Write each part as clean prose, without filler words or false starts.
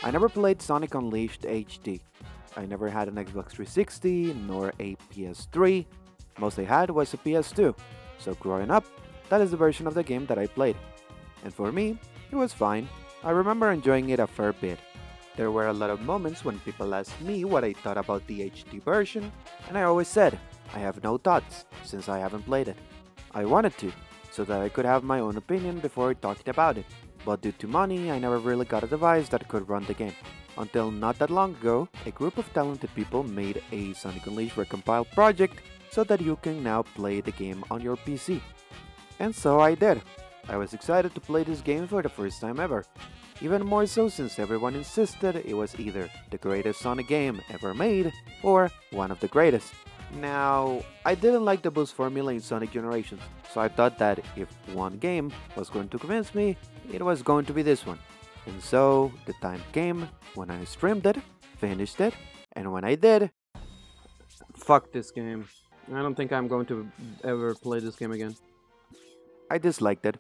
I never played Sonic Unleashed HD. I never had an Xbox 360 nor a PS3. Most I had was a PS2. So growing up, that is the version of the game that I played. And for me, it was fine. I remember enjoying it a fair bit. There were a lot of moments when people asked me what I thought about the HD version, and I always said, I have no thoughts, since I haven't played it. I wanted to, so that I could have my own opinion before talking about it, but due to money, I never really got a device that could run the game. Until not that long ago, a group of talented people made a Sonic Unleashed recompiled project so that you can now play the game on your PC. And so I did. I was excited to play this game for the first time ever. Even more so since everyone insisted it was either the greatest Sonic game ever made or one of the greatest. Now, I didn't like the boost formula in Sonic Generations, so I thought that if one game was going to convince me, it was going to be this one. And so, the time came when I streamed it, finished it, and when I did, Fuck this game. I don't think I'm going to ever play this game again. I disliked it.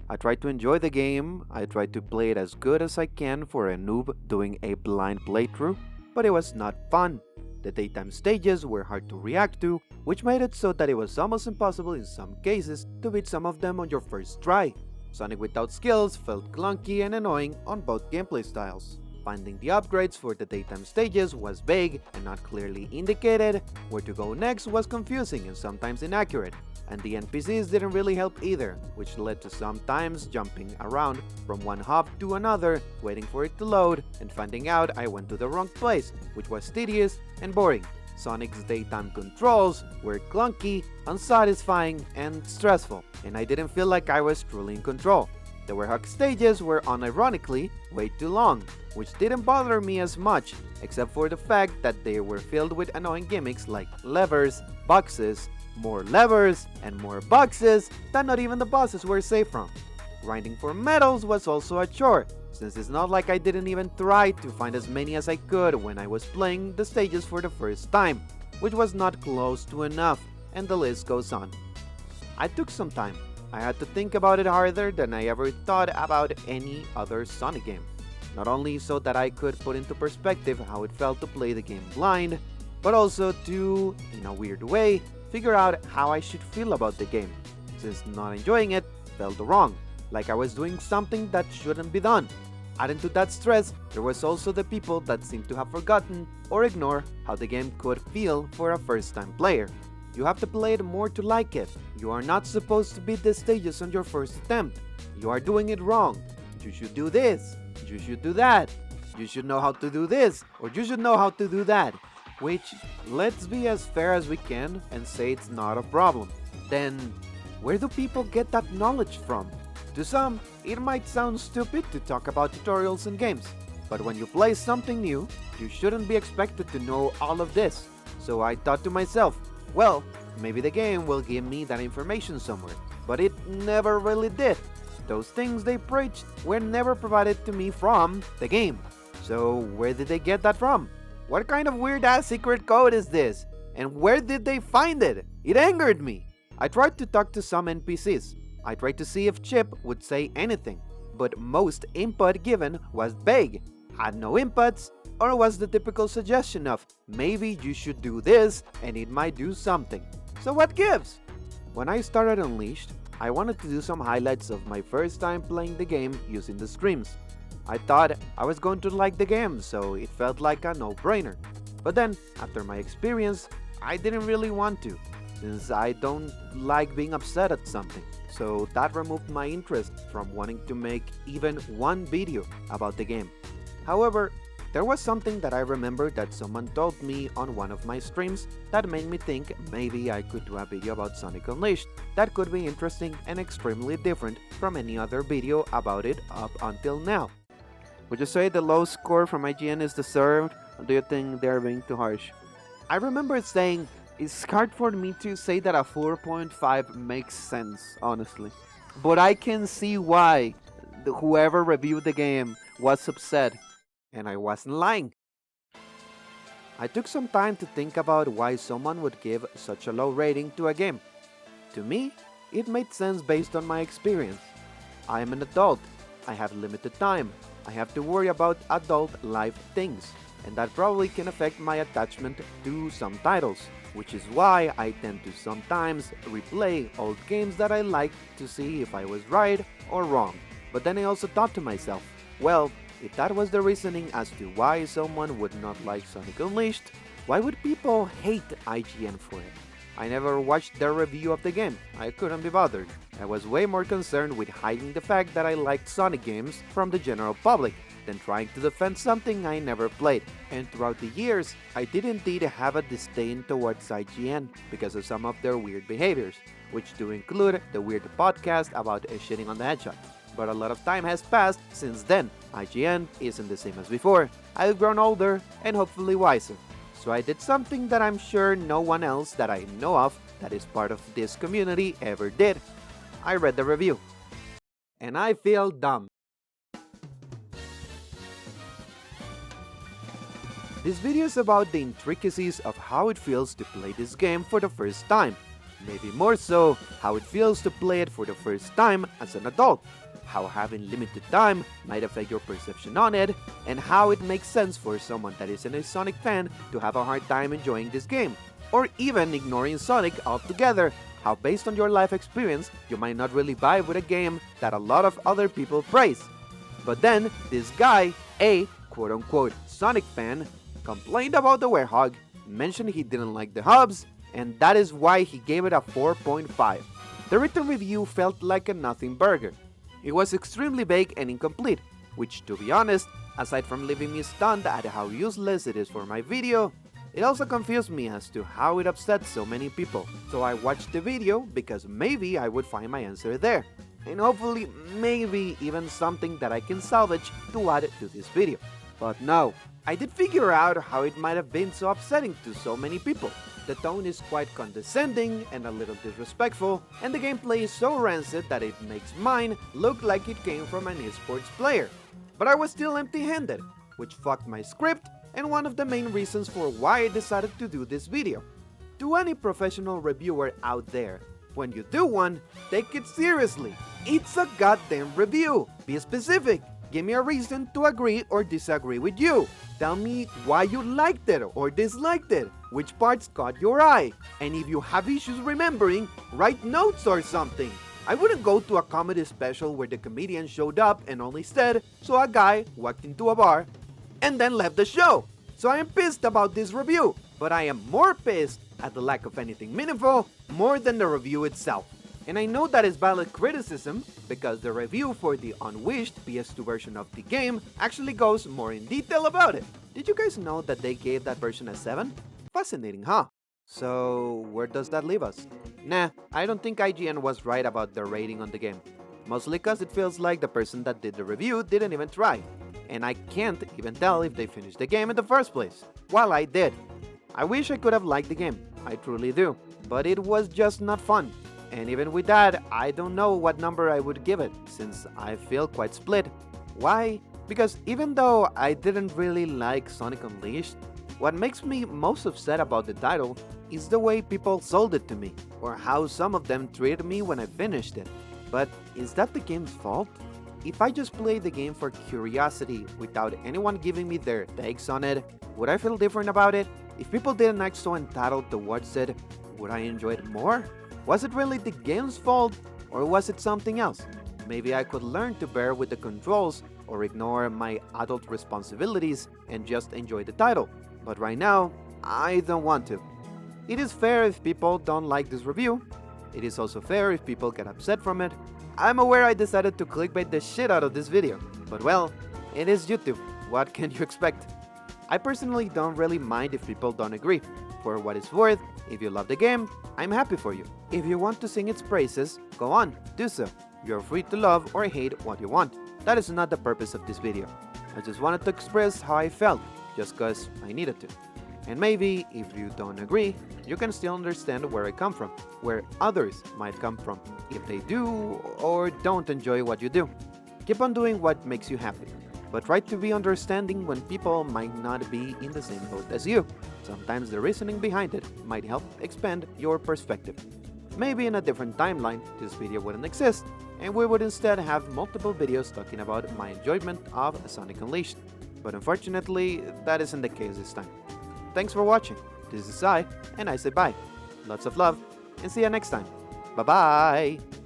I tried to enjoy the game, I tried to play it as good as I can for a noob doing a blind playthrough, but it was not fun. The daytime stages were hard to react to, which made it so that it was almost impossible in some cases to beat some of them on your first try. Sonic without skills felt clunky and annoying on both gameplay styles. Finding the upgrades for the daytime stages was vague and not clearly indicated, where to go next was confusing and sometimes inaccurate, and the NPCs didn't really help either, which led to sometimes jumping around from one hub to another, waiting for it to load, and finding out I went to the wrong place, which was tedious and boring. Sonic's daytime controls were clunky, unsatisfying, and stressful, and I didn't feel like I was truly in control. The Werehog stages were unironically way too long, which didn't bother me as much, except for the fact that they were filled with annoying gimmicks like levers, boxes, more levers, and more boxes that not even the bosses were safe from. Grinding for medals was also a chore, since it's not like I didn't even try to find as many as I could when I was playing the stages for the first time, which was not close to enough, and the list goes on. I took some time. I had to think about it harder than I ever thought about any other Sonic game. Not only so that I could put into perspective how it felt to play the game blind, but also to, in a weird way, figure out how I should feel about the game, since not enjoying it felt wrong, like I was doing something that shouldn't be done. Adding to that stress, there was also the people that seemed to have forgotten or ignore how the game could feel for a first-time player. You have to play it more to like it. You are not supposed to beat the stages on your first attempt. You are doing it wrong. You should do this. You should do that. You should know how to do this, or you should know how to do that. Which, let's be as fair as we can and say it's not a problem. Then, where do people get that knowledge from? To some, it might sound stupid to talk about tutorials in games, but when you play something new, you shouldn't be expected to know all of this. So I thought to myself, well, maybe the game will give me that information somewhere, but it never really did. Those things they preached were never provided to me from the game. So where did they get that from? What kind of weird-ass secret code is this? And where did they find it? It angered me. I tried to talk to some NPCs. I tried to see if Chip would say anything, but most input given was vague, had no inputs, or was the typical suggestion of, maybe you should do this and it might do something. So what gives? When I started Unleashed, I wanted to do some highlights of my first time playing the game using the streams. I thought I was going to like the game, so it felt like a no-brainer. But then, after my experience, I didn't really want to, since I don't like being upset at something. So that removed my interest from wanting to make even one video about the game. However, there was something that I remember that someone told me on one of my streams that made me think maybe I could do a video about Sonic Unleashed that could be interesting and extremely different from any other video about it up until now. Would you say the low score from IGN is deserved, or do you think they're being too harsh? I remember saying, it's hard for me to say that a 4.5 makes sense, honestly. But I can see why whoever reviewed the game was upset. And I wasn't lying. I took some time to think about why someone would give such a low rating to a game. To me, it made sense based on my experience. I am an adult. I have limited time. I have to worry about adult life things, and that probably can affect my attachment to some titles, which is why I tend to sometimes replay old games that I liked to see if I was right or wrong. But then I also thought to myself, well, if that was the reasoning as to why someone would not like Sonic Unleashed, why would people hate IGN for it? I never watched their review of the game, I couldn't be bothered. I was way more concerned with hiding the fact that I liked Sonic games from the general public than trying to defend something I never played. And throughout the years, I did indeed have a disdain towards IGN because of some of their weird behaviors, which do include the weird podcast about shitting on the headshot. But a lot of time has passed since then. IGN isn't the same as before. I've grown older and hopefully wiser. So I did something that I'm sure no one else that I know of that is part of this community ever did. I read the review. And I feel dumb. This video is about the intricacies of how it feels to play this game for the first time. Maybe more so, how it feels to play it for the first time as an adult. How having limited time might affect your perception on it, and how it makes sense for someone that isn't a Sonic fan to have a hard time enjoying this game, or even ignoring Sonic altogether. How based on your life experience, you might not really vibe with a game that a lot of other people praise. But then, this guy, a quote-unquote Sonic fan, complained about the Werehog, mentioned he didn't like the hubs, and that is why he gave it a 4.5. The written review felt like a nothing burger. It was extremely vague and incomplete, which, to be honest, aside from leaving me stunned at how useless it is for my video, it also confused me as to how it upset so many people. So I watched the video because maybe I would find my answer there, and hopefully maybe even something that I can salvage to add to this video. But no, I did figure out how it might have been so upsetting to so many people. The tone is quite condescending and a little disrespectful, and the gameplay is so rancid that it makes mine look like it came from an esports player. But I was still empty-handed, which fucked my script and one of the main reasons for why I decided to do this video. To any professional reviewer out there, when you do one, take it seriously. It's a goddamn review. Be specific. Give me a reason to agree or disagree with you. Tell me why you liked it or disliked it, which parts caught your eye, and if you have issues remembering, write notes or something. I wouldn't go to a comedy special where the comedian showed up and only said, "So a guy walked into a bar," and then left the show. So I am pissed about this review, but I am more pissed at the lack of anything meaningful more than the review itself. And I know that is valid criticism, because the review for the unwished PS2 version of the game actually goes more in detail about it. Did you guys know that they gave that version a 7? Fascinating, huh? So, where does that leave us? Nah, I don't think IGN was right about their rating on the game. Mostly cause it feels like the person that did the review didn't even try. And I can't even tell if they finished the game in the first place. While I did. I wish I could have liked the game, I truly do. But it was just not fun. And even with that, I don't know what number I would give it, since I feel quite split. Why? Because even though I didn't really like Sonic Unleashed, what makes me most upset about the title is the way people sold it to me, or how some of them treated me when I finished it. But is that the game's fault? If I just played the game for curiosity without anyone giving me their takes on it, would I feel different about it? If people didn't act so entitled towards it, would I enjoy it more? Was it really the game's fault, or was it something else? Maybe I could learn to bear with the controls or ignore my adult responsibilities and just enjoy the title. But right now, I don't want to. It is fair if people don't like this review. It is also fair if people get upset from it. I'm aware I decided to clickbait the shit out of this video, but well, it is YouTube. What can you expect? I personally don't really mind if people don't agree. For what it's worth, if you love the game, I'm happy for you. If you want to sing its praises, go on, do so. You're free to love or hate what you want. That is not the purpose of this video. I just wanted to express how I felt, just cause I needed to. And maybe, if you don't agree, you can still understand where I come from, where others might come from, if they do or don't enjoy what you do. Keep on doing what makes you happy, but try to be understanding when people might not be in the same boat as you. Sometimes the reasoning behind it might help expand your perspective. Maybe in a different timeline, this video wouldn't exist, and we would instead have multiple videos talking about my enjoyment of Sonic Unleashed. But unfortunately, that isn't the case this time. Thanks for watching. This is I, and I say bye. Lots of love, and see you next time. Bye bye!